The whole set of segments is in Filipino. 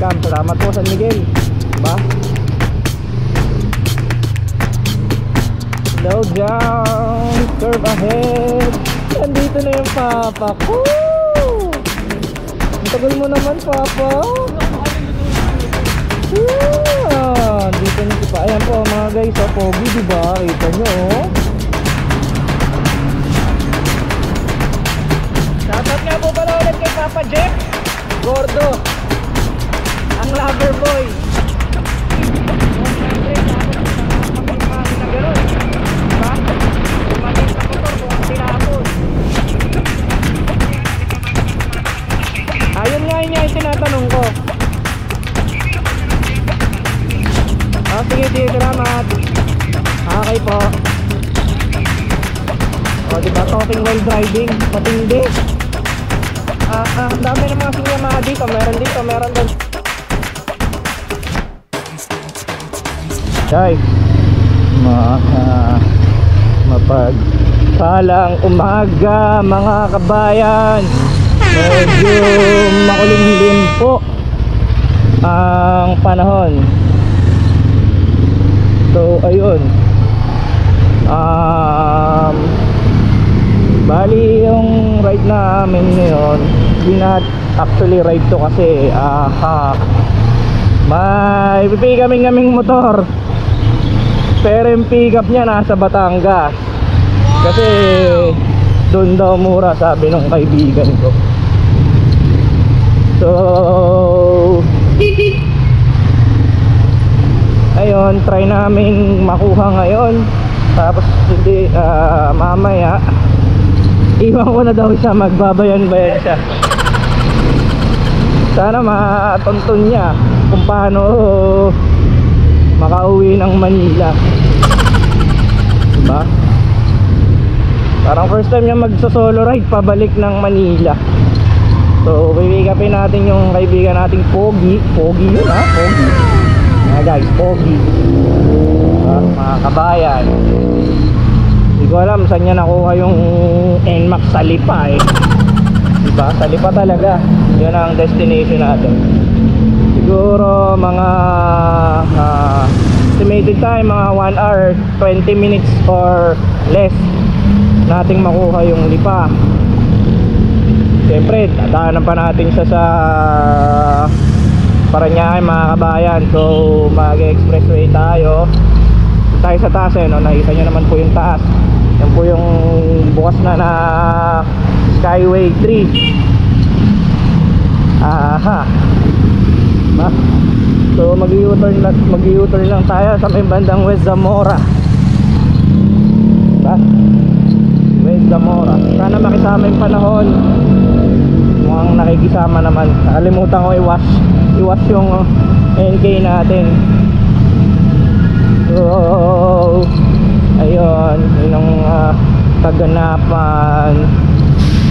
welcome. Salamat po San Miguel. Diba? Slow down, curve ahead. Nandito na yung papa ko. Ang tagal mo naman, papa. Dito na si pa. Ayan po mga guys, pogi, diba? Kita nyo, oh. Shoutout nga po pala ulit kay Papa Jeff Gordo, ang lover boy. Ayun nga yun yung tinatanong ko. Sige, salamat. Okay po. O diba, talking while driving, matindi. Ang dami ng mga sinyama dito. Meron dito, meron doon. Guys, mapagpalang umaga mga kabayan. Medyo makulimlim po ang panahon. So ayun, bali yung ride namin ngayon, hindi na actually ride to kasi may pipick kaming motor, pero yung pick up niya nasa Batangas kasi doon daw mura, sabi nung kaibigan ko. So ayun, try namin makuha ngayon. Tapos hindi, mamaya iwan ko na daw siya, magbabayan-bayan siya. Sana matuntun niya kung paano makauwi ng Manila, diba? Parang first time niya magso-solo ride pabalik ng Manila. So pipick-upin natin yung kaibigan nating Pogi. Pogi yun, ha? Pogi. Guys, Pogi, mga kabayan. Hindi ko alam saan niya nakuha yung NMAX sa Lipa eh. Diba? Sa Lipa talaga. Yun ang destination natin. Siguro mga estimated time mga 1 hour 20 minutes or less nating makuha yung Lipa. Siyempre dadaanan pa natin siya sa Parañaque mga kabayan. So mag-expressway tayo sa taas eh, no? Nakita nyo naman po yung taas. Yan po yung bukas na Skyway 3. So mag-U-turn lang tayo sa may bandang West Zamora, diba? West Zamora. Sana makisama yung panahon. Mukhang nakikisama naman. Nakalimutan ko iwas yung NK natin. So ayun, yun ang kaganapan.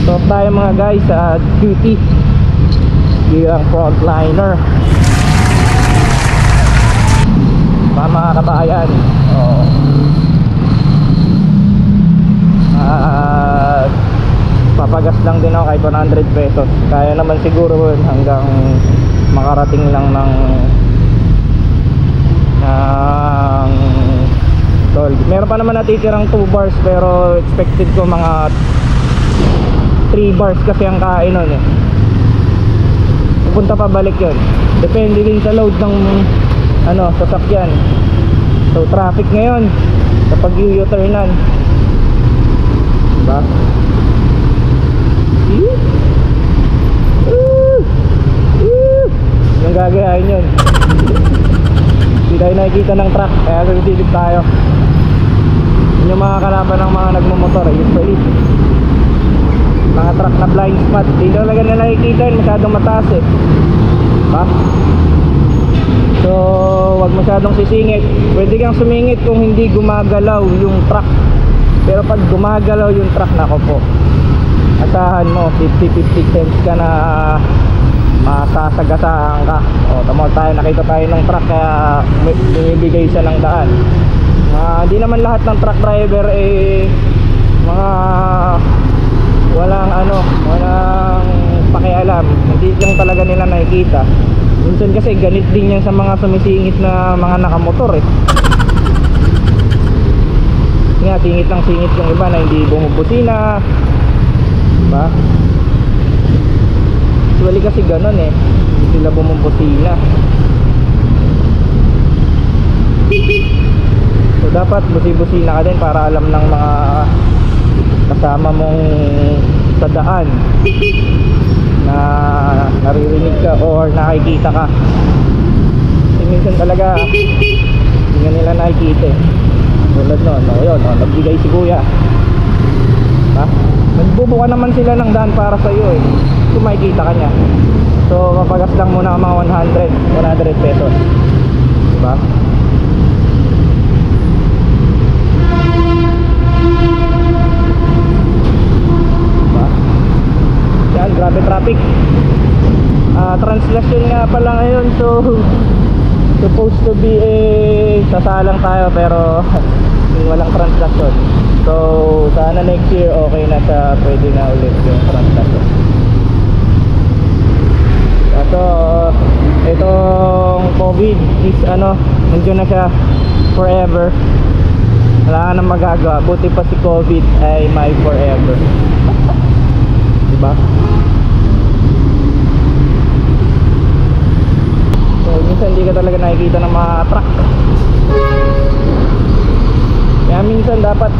So tayo mga guys sa duty bilang frontliner, mga kabayan. Papagas lang din ako kahit 100 pesos. Kaya naman siguro hanggang makarating lang ng toll. Meron pa naman natitirang 2 bars, pero expected ko mga 3 bars kasi ang kain nun eh. Pupunta pa balik yun. Depende din sa load ng sasakyan. So traffic ngayon kapag U-turnan, diba? Yung gagayahin yun. Hindi tayo nakikita ng truck, kaya sumisilip tayo. Yun yung mga kalaban ng mga nagmumotor usually. Mga truck na blind spot, hindi talaga nila nakikita yun, masyadong mataas eh, diba? So wag masyadong sisingit. Pwede kang sumingit kung hindi gumagalaw yung truck, pero pag gumagalaw yung truck, nako po, asahan mo 50-50 cents ka na masasagasaan ka. Tama tayo, nakita tayo ng truck kaya binibigay siya ng daan. Di naman lahat ng truck driver mga walang pakialam, hindi lang talaga nila nakikita. Minsan kasi ganit din yan sa mga sumisingit na mga nakamotor eh. Nga, singit lang singit yung iba na hindi bumubusina, diba? Usually kasi ganun eh, hindi sila bumubusina. So dapat busi-busina ka din para alam ng mga kasama mong sa daan na naririnig ka or nakikita ka. Kasi minsan talaga hindi nga nila nakikita eh. Tulad nun, yun, nagbigay si kuya, ha? Nagbubuka naman sila ng daan para sa iyo eh, kung makikita ka niya. So mapagas lang muna ang mga 100 pesos, diba? Yan, grabe traffic. Translation nga pala ngayon. So supposed to be sasalang tayo pero walang translation. So sana next year okay na sa pwede na ulit yung translation. So itong COVID is nandiyan na siya forever. Wala nang magagawa. Buti pa si COVID ay may forever. Diba? So minsan hindi ka talaga nakikita ng mga truck. Kaya minsan dapat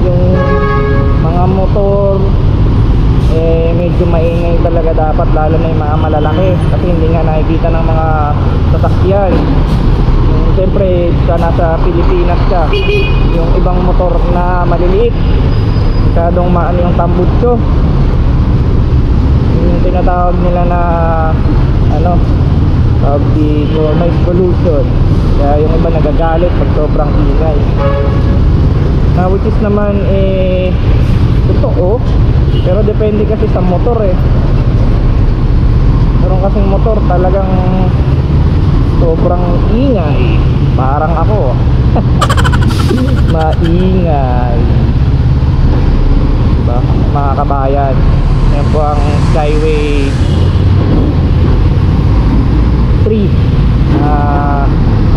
yung mga motor medyo maingay talaga dapat, lalo na yung mga malalaki kasi hindi nga nakikita ng mga sasakyan. Siyempre sa nasa Pilipinas ka, yung ibang motor na maliliit masyadong maano yung tambutso, yung tinatawag nila na tawag dito noise pollution. Kaya yung iba nagagalit pag sobrang ingay, na which is naman totoo, pero depende kasi sa motor eh. Meron kasing motor talagang sobrang ingay, parang ako maingay, diba mga kabayan? Yan po ang Skyway 3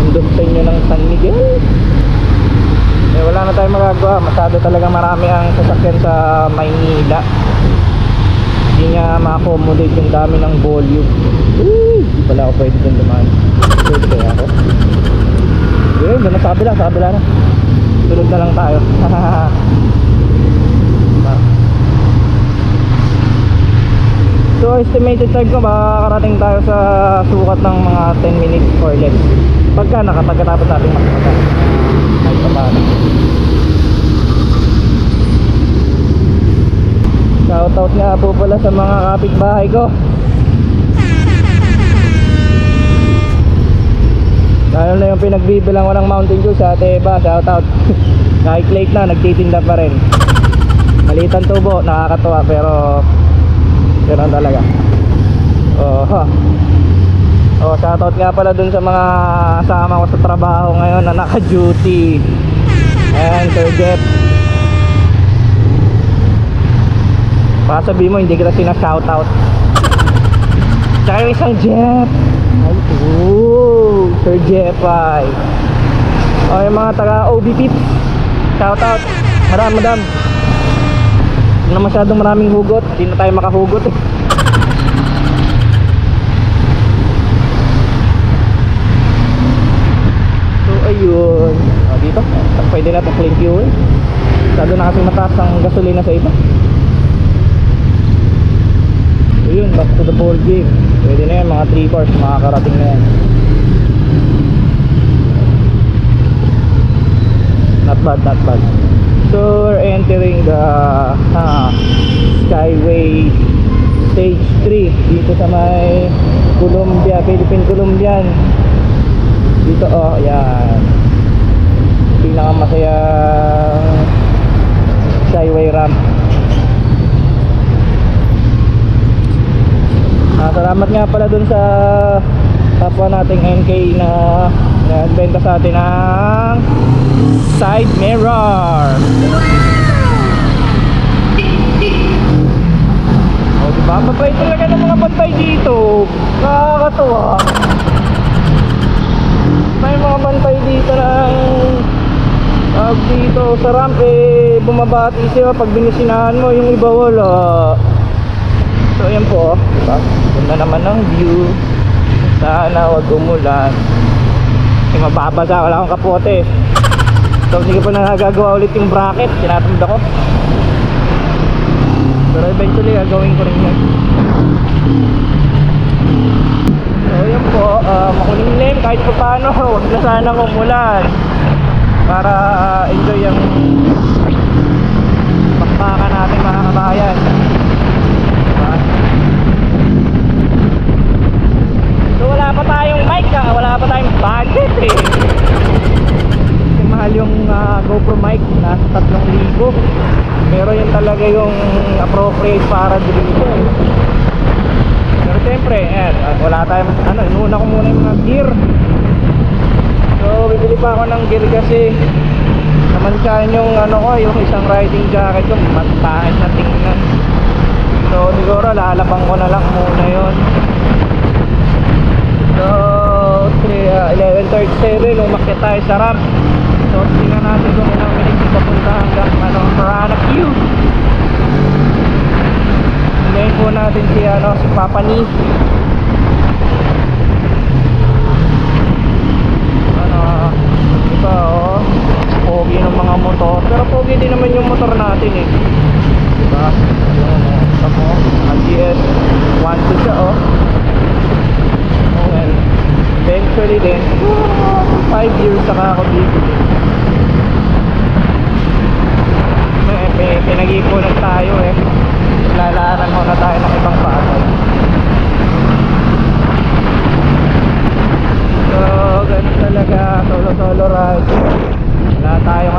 andun sa inyo ng San Miguel. Wala na tayong magagawa, masyado talaga marami ang sasakyan sa Maynila. Hindi nga ma-accommodate yung dami ng volume. Hindi pala ako pwede dun dumaan. Pwede kaya ako? Yun, doon na sa kabila na. Tulog na lang tayo. So estimated time ko makakarating tayo sa sukat ng mga 10 minutes or less pagka nakapagkatapos natin magpata. Ay paano. Shoutout nga po pala sa mga kapitbahay ko, lalo na yung pinagbibilang ko ng Mountain Dew sa Ate Eva. Shoutout. Kahit late na nagtitinda pa rin. Malitan tubo, nakakatuwa pero ganoon talaga. Shoutout nga pala dun sa mga kasama ko sa trabaho ngayon na naka-duty. Ayan, Sir Jeff. Baka sabihin mo hindi kita sina-shoutout. Tsaka yung isang Jeff. Ay, Sir Jeff ay. Yung mga taga-OB Pips, shoutout. Madam. Hindi na masyadong maraming hugot. Hindi na tayo makahugot eh. So ayun, dito pwede na ito clean fuel. Masyado na kasi mataas ang gasolina sa iba. So yun, back to the ball game. Pwede na yan, mga 3 bars makakarating na yan. Not bad. So we're entering the Skyway Stage 3 dito sa may Colombia, Philippine Colombian. Dito yan. Pinakamasayang Skyway ramp. Salamat nga pala dun sa kapwa nating NK na nagbenta sa atin ng side mirror. Diba? Mabait talaga ng mga bantay dito. Nakakatuwa. May mga bantay dito ng dito sa ramp eh, bumabati siya pag binisinahan mo, yung iba wala. So ayan po, diba? Ganda naman ng view. Sana wag umulan kasi mababasa, wala akong kapote. So sige po na nagagawa ulit yung bracket, tinatamad ako. Pero eventually gagawin ko rin yan. So ayan po, makulimlim kahit pa paano. Huwag na sanang umulan para enjoy yung bakbakan natin mga kabayan. Diba? So wala pa tayong mic, wala pa tayong budget eh. Kasi mahal yung GoPro mic, nasa 3,000. Pero yun talaga yung appropriate para dito eh. Pero siyempre, wala tayong, inuna ko muna yung mga gear. So bibili pa ako ng gear kasi namansyahan yung yung isang riding jacket ko, matahit na tingnan. So siguro lalabang ko na lang muna yun. So 11:37 umakyat tayo sa ramp. So tingnan natin kung ilang minutes papunta hanggang Marana Q. Hintayin po natin si Papa Ni. Diba pogi ng mga motor, pero pogi din naman yung motor natin eh. Diba? Tamo, GS 1.2 siya well, eventually din 5 years saka ako dito. Pinag-ipunan tayo eh. Lalaran muna tayo ng ibang patay. So ganun talaga, solo ride. Wala tayong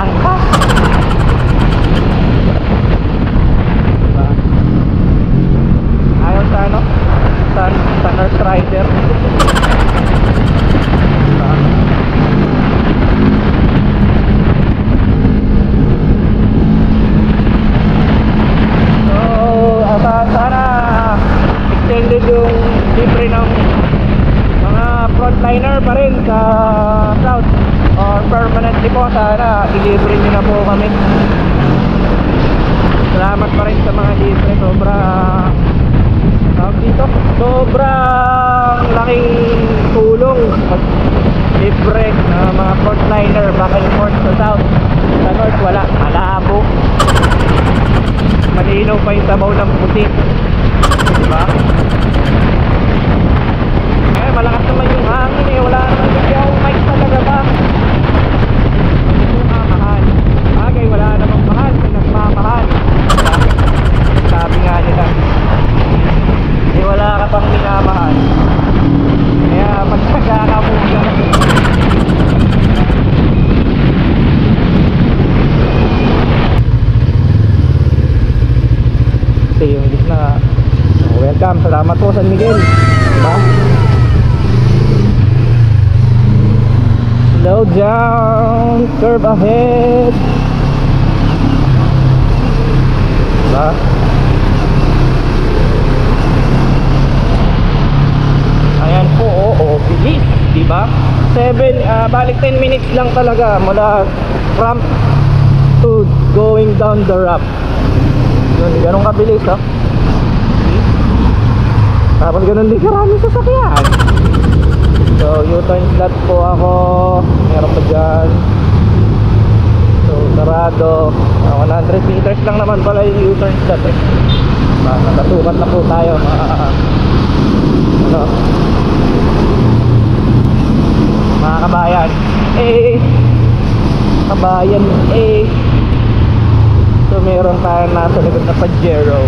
angkas. Diba? Ayaw sa Nurse Rider. Diba? So sana extended yung libre ng mga frontliner pa rin sa South, or permanently po sana i-libre nyo na po kami. Salamat pa rin sa mga libre, sobrang laking tulong pag libre na mga frontliner back and forth sa South. Sa North wala, malabo, malinaw pa yung sabaw ng puti, diba? Malakas naman yung hangin eh, wala naman kasi akong mic talaga ba. Mahal. Bagay, wala namang mahal, nagmamahal. Sabi nga nila, eh wala ka pang minamahal, kaya pagsaga ka muna. Kasi yung gitna, welcome, salamat po San Miguel, diba? Slow down, curve ahead. Diba? Ayan po, bilis, diba? 7, balik 10 minutes lang talaga mula ramp to going down the ramp. Ganun kabilis, tapos ganun din karami sasakyan. So U-turn slot po ako, meron pa dyan. So sarado, 100 meters lang naman pala yung U-turn slot eh. Nakasukat na po tayo mga kabayan. Kabayan so meron tayong nasa likod na Pajero.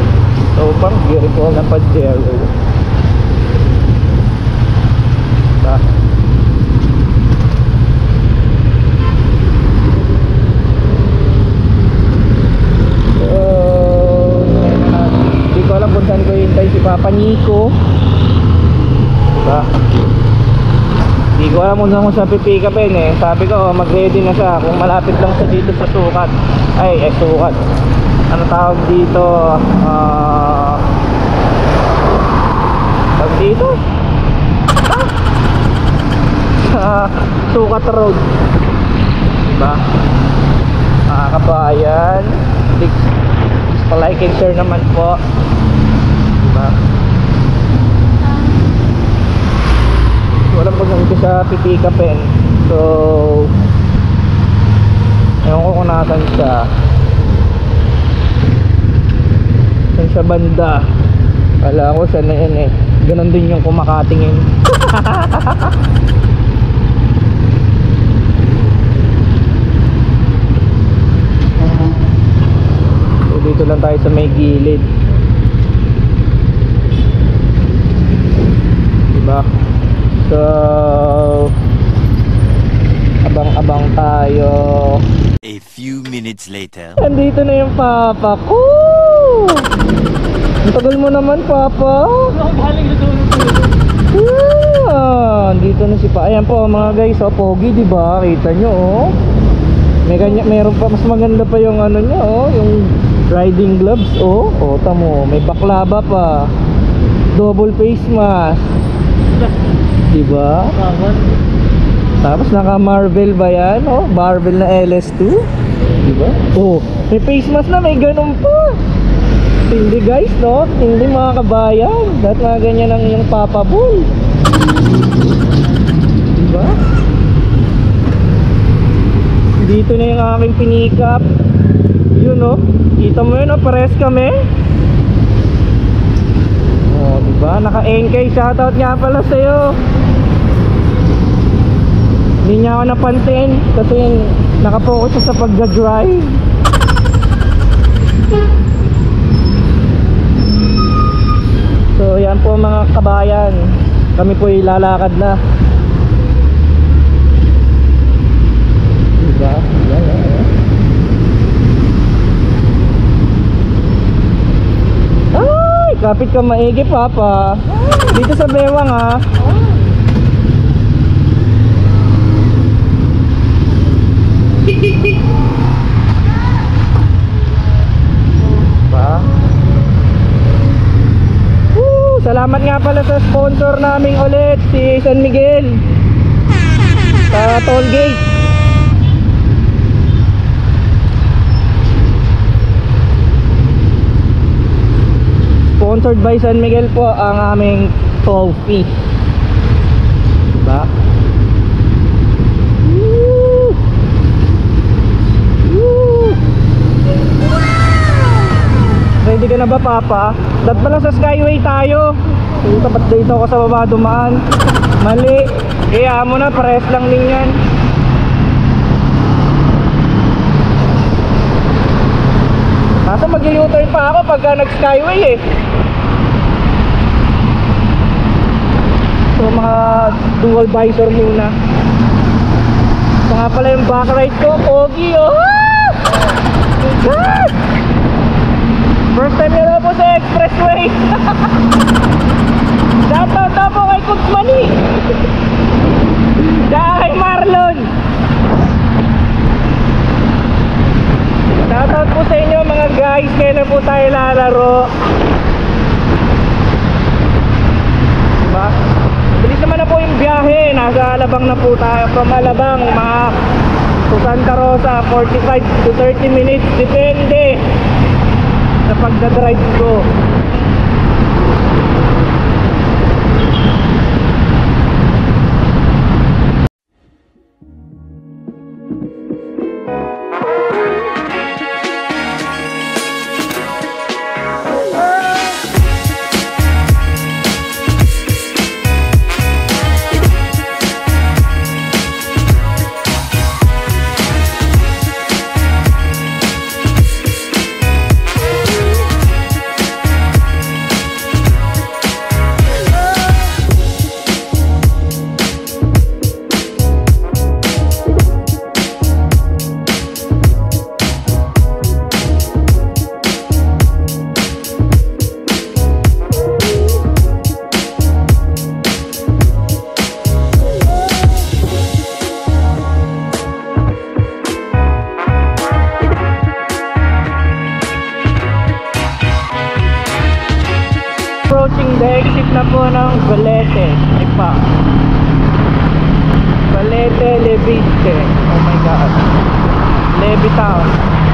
So pang beautiful na Pajero. Hindi ko alam kung saan ko hintay si Papa Nico, diba? Hindi ko alam kung saan ko siya pipick upin eh. Sabi ko mag-ready na siya kung malapit lang siya dito sa sukat. Sukat, ano tawag dito, pag Dito. Sa Sukat Road. Diba? Mga kabayan, please like and share naman po. Diba? Walang pagkakita sa Pitika Pen. So ewan ko kung nasan siya. Saan siya banda? Kala ko siya na yun eh. Ganon din yung kumakatingin. So dito lang tayo sa may gilid. Diba? So abang-abang tayo. A few minutes later. Andito na yung papa ko. Ang tagal mo naman, papa. Andito na si pa. Ayan po mga guys, oh, pogi, di ba? Kita nyo, oh. Meron pa mas maganda pa yung ano niya, oh, yung riding gloves, oh. Oh, tamo, may baklava pa. Double face mask. Di ba? Tapos naka Marvel ba yan? Oh, Marvel na LS2. Diba? Oh, may face mask na, may ganun pa. Hindi guys, no? Hindi mga kabayan. Dahil mga ganyan ang yung Papa Bull. Diba? Dito na yung aking pinikap. Yun, no? Kita mo yun, no? Pares kami. Oh, diba? Naka-NK. Shoutout nga pala sa'yo. Hindi niya ako napansin kasi nakapokus siya sa pagdadrive. So yan po mga kabayan, kami po ilalakad na. Diba? Yan, yan. Ay! Kapit ka maigi, papa. Dito sa bewang, ha. Ba? Salamat nga pala sa sponsor naming ulit, si San Miguel sa toll gate. Sponsored by San Miguel po ang aming toll fee. Diba? Ready ka na ba, papa? Dat pala sa Skyway tayo. Tapat dito ako sa baba dumaan. Mali. Kaya mo na, pares lang din yan. Kaso mag-u-turn pa ako pagka nag-Skyway eh. So mga dual visor muna. Ito nga pala yung backride ko. Pogi, oh! God! First time nyo na po sa expressway. Shoutout na po kay Kutmani. Tsaka kay Marlon. Shoutout po sa inyo mga guys. Kaya na po tayo lalaro. Diba? Bilis naman na po yung biyahe. Nasa Alabang na po tayo. From Alabang mga Santa Rosa 45 to 30 minutes. Depende sa pagdadrive ko. exit na po ng Balete. Lipa. Balete, Levite. Oh my God. Levitown.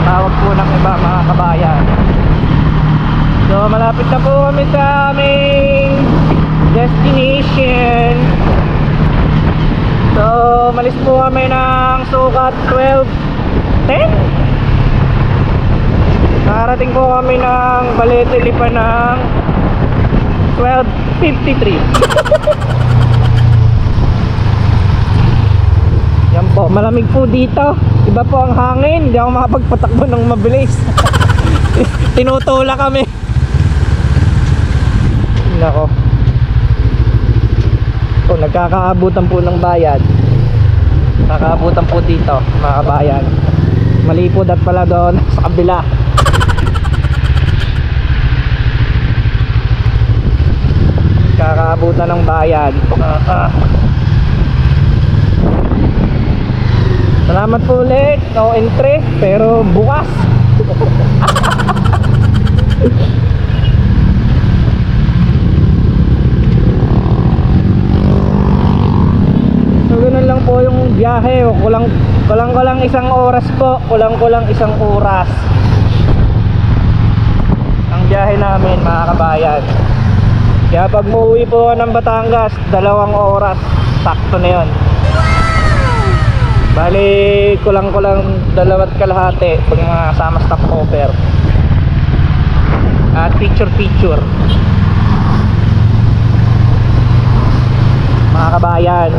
Tawag po ng iba mga kabayan. So malapit na po kami sa aming destination. So malis po kami ng sukat 12:10. Nakarating po kami ng Balete Lipa ng 12:53. Yan po, malamig po dito. Iba po ang hangin, hindi ako makapagpatakbo ng mabilis. Tinutula kami. Nako. So, nagkakaabutan po ng bayad. Nakakaabutan po dito, mga kabayan. Mali po dat pala doon sa kabila. Kakaabutan ng bayan. Salamat po ulit. No entry pero bukas. So ganun lang po yung biyahe. Kulang isang oras po. Kulang isang oras ang biyahe namin mga kabayan. Kaya pag muuwi po ng Batangas, 2 oras, sakto na yun. Bali, kulang 2.5 pag mga sama stop over. At picture. Mga kabayan.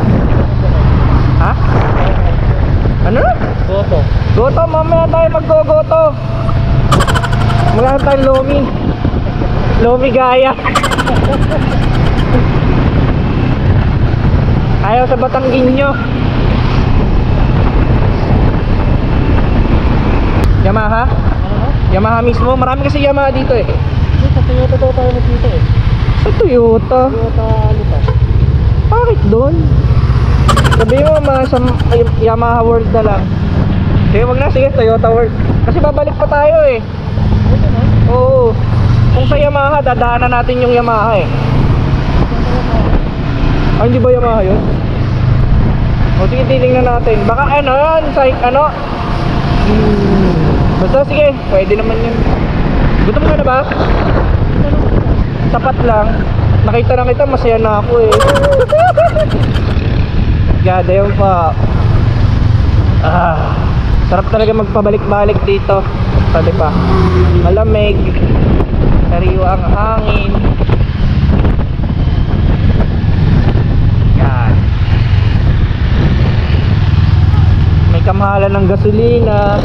Ha? Ano? Goto, mamaya tayo mag-goto. Magkakaroon tayong Lomi gaya. Ayaw sa Batangginyo. Yamaha? Yamaha mismo? Marami kasi Yamaha dito eh. Sa Toyota daw tayo nagkita eh. Sa Toyota? Toyota Lipa. Bakit doon? Sabi mo sa Yamaha World na lang. Sige, wag na. Sige, Toyota World. Kasi babalik pa tayo eh. Oo. Kung sa Yamaha, dadaanan natin yung Yamaha eh. Ah, hindi ba Yamaha yun? O sige, titingnan natin. Baka ano yun, basta sige, pwede naman yun. Gutom ka na ba? Sapat lang. Nakita na kita, masaya na ako eh. Gada yun pa. Sarap talaga magpabalik-balik dito. Sabi pa, malamig, sariwa ang hangin. Yan. May kamahalan ng gasolina.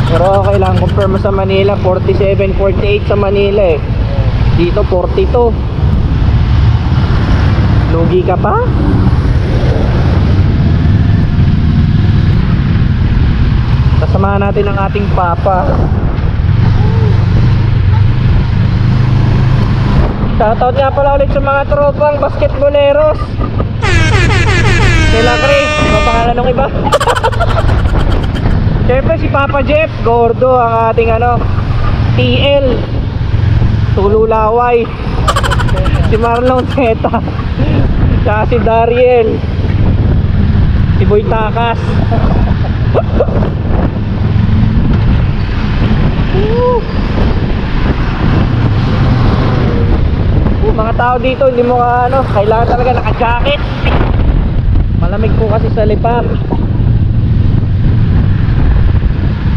Pero okay lang, compare mo sa Manila, 47, 48 sa Manila eh. Dito 42. Lugi ka pa? Kasamahan natin ang ating papa. Shoutout nga pala ulit sa mga tropang basketboleros. Sila Chris, ano pangalan ng iba? Siyempre si Papa Jeff Gordo, ang ating TL Tululaway. Si Marlon Zeta. Tsaka si Dariel. Si Boy Takas. Mga tao dito hindi mo kailangan talaga naka-jacket. Malamig po kasi sa Lipa.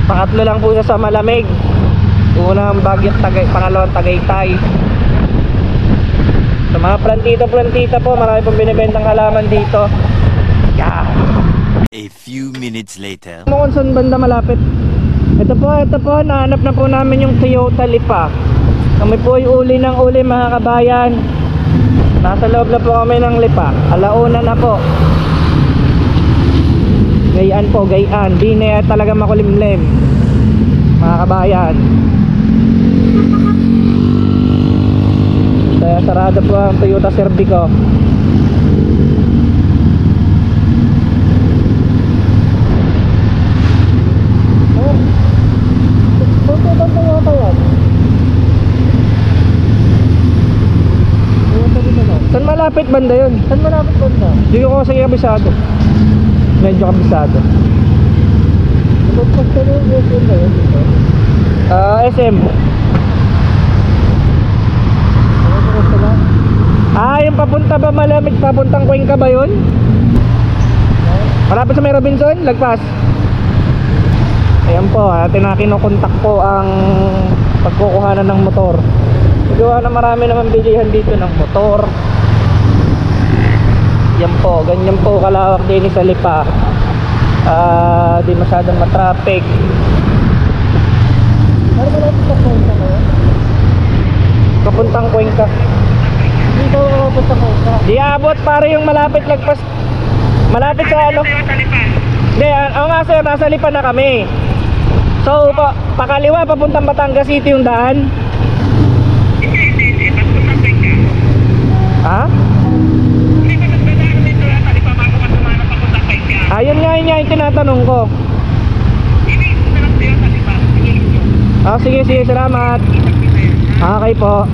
Pangatlo lang po siya sa malamig. Unang Baguio, pangalawang Tagaytay. Sa mga plantita po, marami pong binibentang halaman dito. Yeah. A few minutes later. Kung saan banda malapit. Ito po, nahanap na po namin yung Toyota Lipa. Kami po ay uli ng uli mga kabayan. Nasa loob na po kami ng Lipa. Alauna na po. Gayaan po, gayaan. Di na talaga makulimlim mga kabayan. Kaya sarado po ang Toyota Cervico. malapit banda yun? Saan malapit banda? Hindi ko kasi kabisado. Medyo kabisado. Nagpagpasta na yung SM na yun dito. SM. Nagpagpasta na? Yung papunta ba Malamig, papuntang Cuenca ba yun? Malapit sa may Robinson, lagpas. Ayan po, atin na kinukontak po ang pagkukuhanan ng motor. Gawa na marami naman bilihan dito ng motor. Yan po, ganyan po kalawak din sa Lipa. Di masyadong matraffic. Ano malapit sa Cuenca na yun? Papuntang Cuenca. Hindi ka makapit sa Cuenca. Di abot pare yung malapit lagpas. Malapit sa ano? Hindi, nga sir, nasa Lipa na kami. So, pakaliwa, papuntang Batangas City yung daan. Ha? Ayun nga yung tinatanong ko. Sige, salamat. Okay po.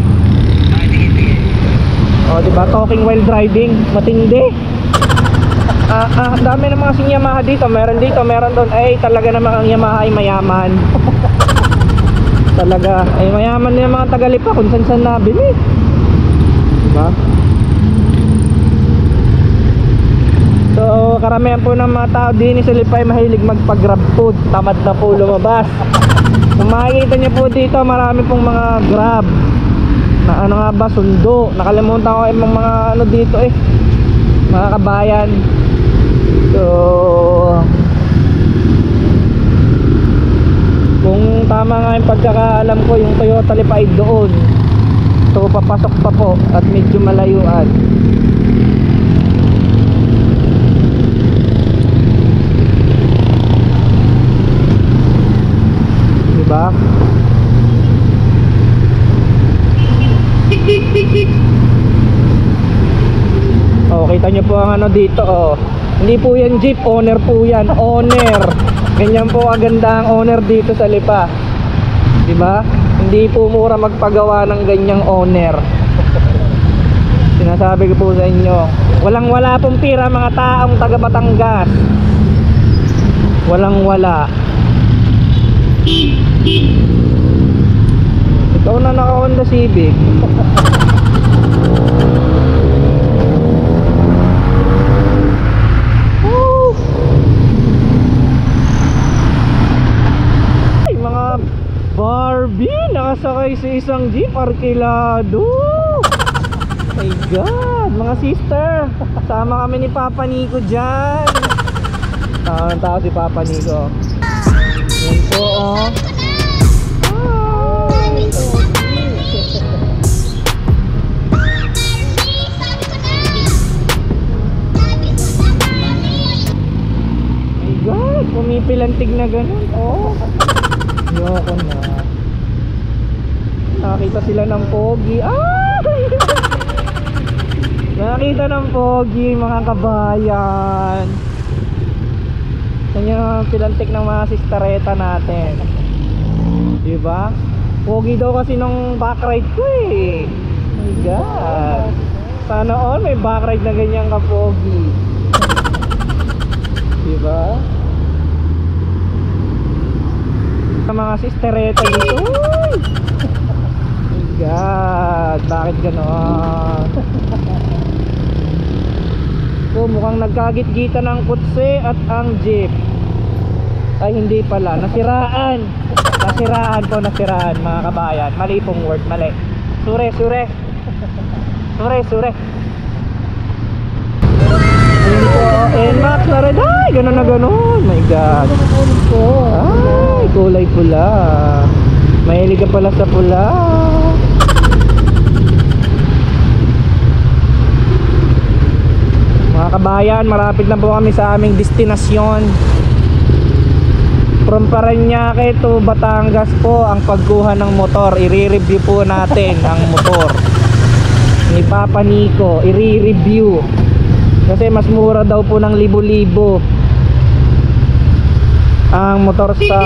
Diba, talking while driving, matindi. Dami ng mga Yamaha dito, meron doon. Talaga namang ang Yamaha ay mayaman. Talaga, mayaman yung mga Tagalipa kung saan nabili. Diba? So, karamihan po ng mga tao din sa Lipa ay mahilig magpa-grab food. Tamad na po lumabas. Kung makikita nyo po dito, marami pong mga grab na ano nga ba, sundo. Nakalimutan ko yung mga ano dito mga kabayan. So, kung tama nga yung pagkakaalam ko, yung Toyota Lipa ay doon. So, papasok pa po at medyo malayuan. Diba? Kita nyo po ang ano dito Hindi po yan jeep, owner po yan. Owner. Ganyan po kaganda ang owner dito sa Lipa. Diba? Hindi po mura magpagawa ng ganyang owner. Sinasabi ko po sa inyo, walang-wala pong pira mga taong taga Batangas. Walang-wala. Ikaw na naka-Honda Civic. Ay, mga Barbie nakasakay sa isang jeep, arkilado. My God, mga sister, sama kami ni Papa Nico dyan. Ang tao si Papa Nico. Yan po My God, pumipilantig na ganun. Yoko na. Nakita sila ng pogi. Nakita ng pogi, mga kabayan. Yan yung pilantik ng mga sistereta natin. Diba? Pogi daw kasi nung backride ko My God. Sana all may backride na ganyan ka pogi. Diba? Sa mga sistereta dito. My God, bakit gano'n? So mukhang nagkagit-gita ng kutse at ang jeep. Ay hindi pala, nasiraan. Nasiraan mga kabayan. Mali pong word, mali. Sure. Ayun po, NMAX na rin. Ay, gano'n na gano'n. My God. Ay, kulay pula. Mahilig ka pala sa pula. Mga kabayan, malapit na po kami sa aming destinasyon. From Parañaque to Batangas po ang pagkuha ng motor. I-review po natin ang motor ni Papa Nico. I-review kasi mas mura daw po ng libo-libo ang motor sa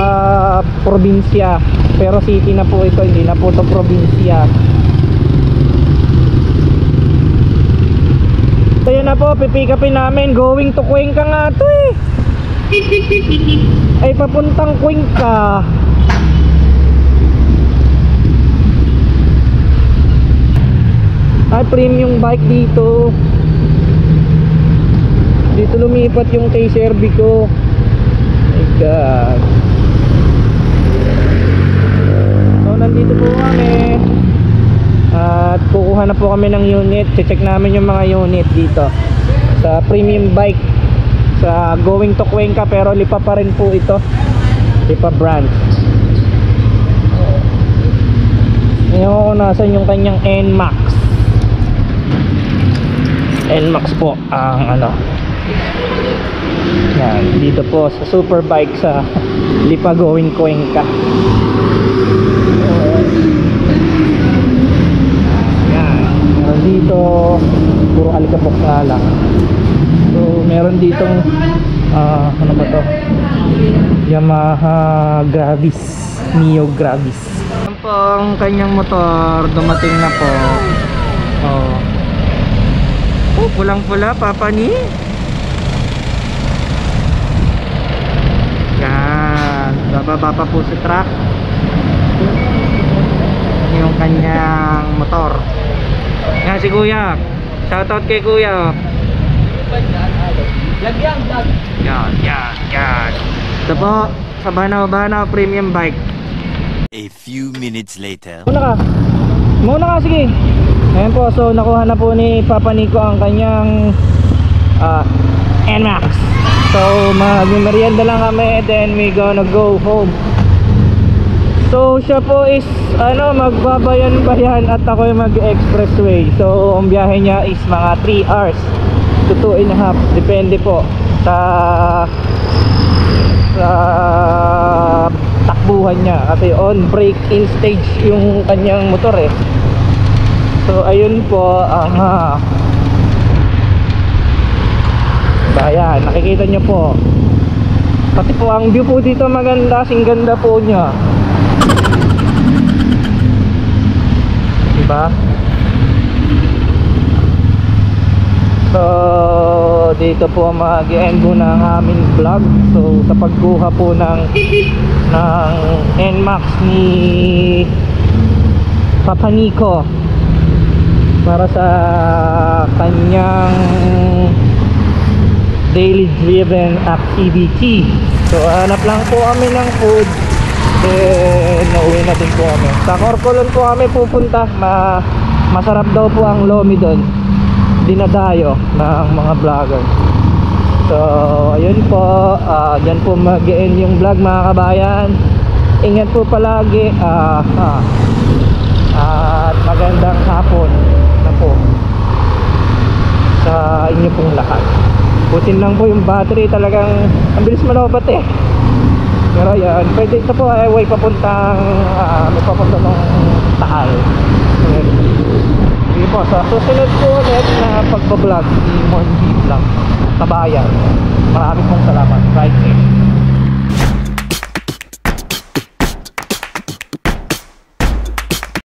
probinsya. Pero city na po ito, hindi na po ito probinsya. na po, pipick upin namin. Going to Cuenca nga to eh. Ay papuntang Cuenca. Ay premium bike dito. Dito lumipat yung kay Serbi ko. My God. So nandito po kami. At kukuha na po kami ng unit. Check namin yung mga unit dito sa premium bike sa Going to Cuenca, pero Lipa pa rin po ito. Lipa brand. Ngayon ko nasan yung kanyang NMAX. NMAX po ang ano. Yan, dito po sa Superbike sa Lipa Going Cuenca. Meron dito puro alikabok nga lang. So meron ditong ano ba to, Yamaha Gravis, Neo Gravis. Yan po ang kanyang motor, dumating na po. Oh, pulang pula Papa ni. Yan, bababa pa po sa truck yung kanyang motor. Yan si Kuya. Shoutout kay Kuya. Yan. Ito po sa Banaw premium bike. A few minutes later. Muna ka, sige. Ayan po, so nakuha na po ni Papa Nico ang kanyang NMAX. So mag-merienda lang kami, then we gonna go home. So siya po is magbabayan-bayan at ako yung mag-expressway. So ang biyahe niya is mga 3 hours to 2.5, depende po sa takbuhan niya, kasi on break-in stage yung kanyang motor eh. So ayun po, bayan, nakikita niyo po. Pati po ang view po dito maganda, sing ganda po niya. Diba? So dito po mag-end po ng aming vlog. So sa pagkuha po ng NMAX ni Papa Nico para sa kanyang daily driven activity. So hanap lang po kami ng food, then nauwi na din po kami. Sa Corcolon po kami pupunta. Masarap daw po ang lomi doon, dinadayo ng mga vlogger. So ayun po, dyan po mag-end yung vlog mga kabayan. Ingat po palagi, at magandang hapon na po sa inyo pong lahat. Putin lang po yung battery, talagang ang bilis malobat eh. Pero yan, pwede ito po highway papuntang may papunta ng Taal. Sige po, sa susunod po ulit na pagbablog ni Monji Vlog Kabayan. Maraming pong salamat. Right here.